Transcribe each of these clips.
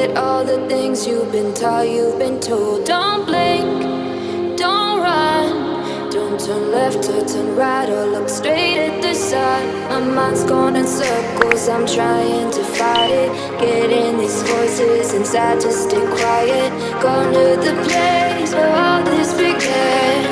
forget all the things you've been taught, you've been told. Don't blink, don't run, don't turn left or turn right or look straight at the sun. My mind's going in circles, I'm trying to fight it. Getting these voices inside to stay quiet. Going to the place where all this began.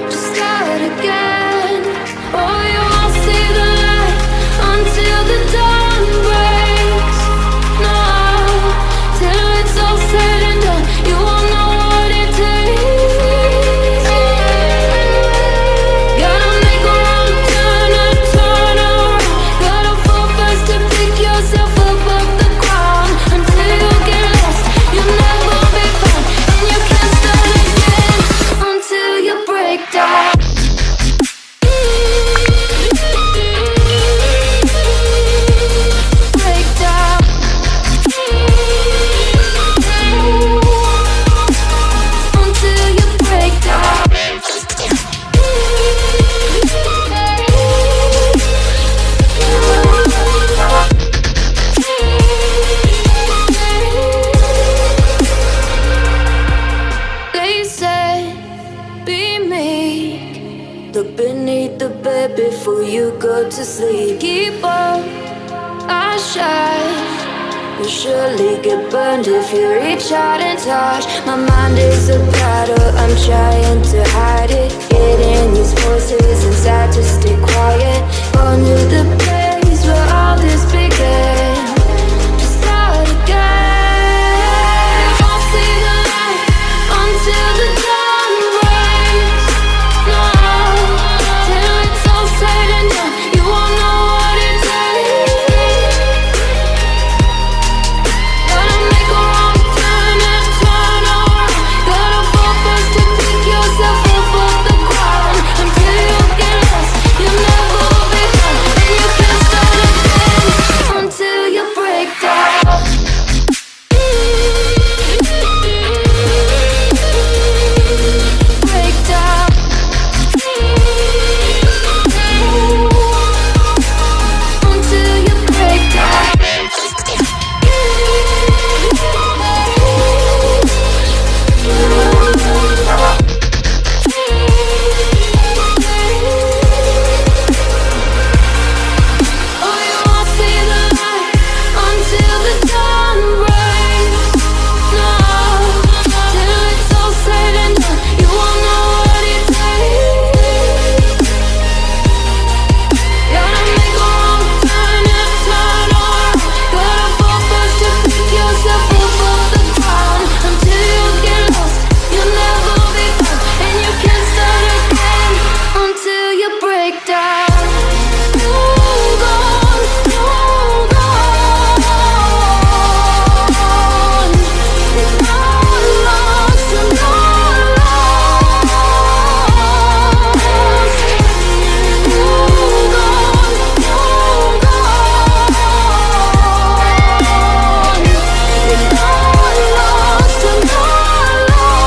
Just start again. Oh, you won't see the light until the dawn breaks. No, till it's all said and done, you won't know what it takes. Gotta make a wrong turn and turn around. Gotta fall fast to pick yourself up off the ground. Until you get lost, you'll never be found. And you can't start again until you break down. Look beneath the bed before you go to sleep. Keep on, I shine. You'll surely get burned if you reach out and touch. My mind is a battle, I'm trying to hide it. Getting these voices inside to stay quiet. On to the place where all this began. Just start again. You won't see the light until the dawn breaks. No, till it's all said and done, you won't know what it takes. Gotta make a wrong turn and turn around. Gotta fall first to pick yourself up off the ground. Until you get lost, you'll never be found. And you can't start again until you break down. Break down. Until you break down. Oh, you won't see the light until the dawn breaks. No, till it's all said and done, you won't know what it takes. Gotta make a wrong turn and turn around. Gotta fall first to pick yourself up off the ground. Until you get lost, you'll never be found. And you can't start again until you break down. You're gone, you're gone. You're not lost, you're not lost. You're gone, you're gone. You're not lost, you're not lost.